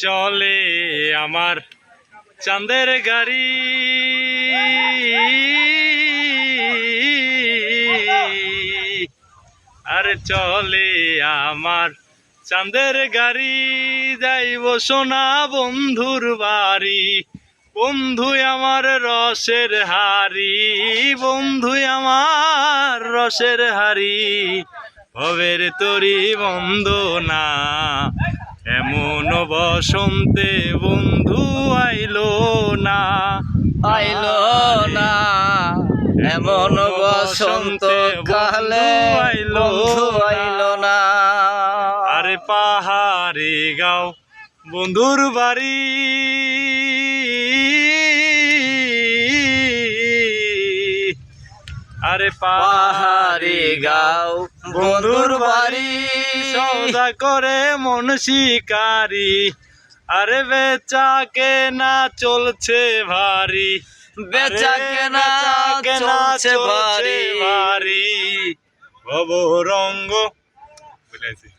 চলে আমার চাঁদের গাড়ি, আরে চলে আমার চাঁদের গাড়ি, যাইব সোনা বন্ধুর বাড়ি। বন্ধু আমার রসের হাড়ি, বন্ধু আমার রসের হাড়ি, ভবের তরি বন্দনা। এমন বসন্তে বন্ধু আইলো না, আইলো না, এমন বসন্ত কালে বন্ধু আইলো না। আরে পাহাড়ে গাও বন্ধুর বাড়ি, আরে পাহাড়ে গাও বন্ধুর বাড়ি, সদা করে মন শিকারি। আরে বেচা কেনা চলছে ভারী, বেচা কেনা চলছে ভারী। ভারী ভব রঙ্গ।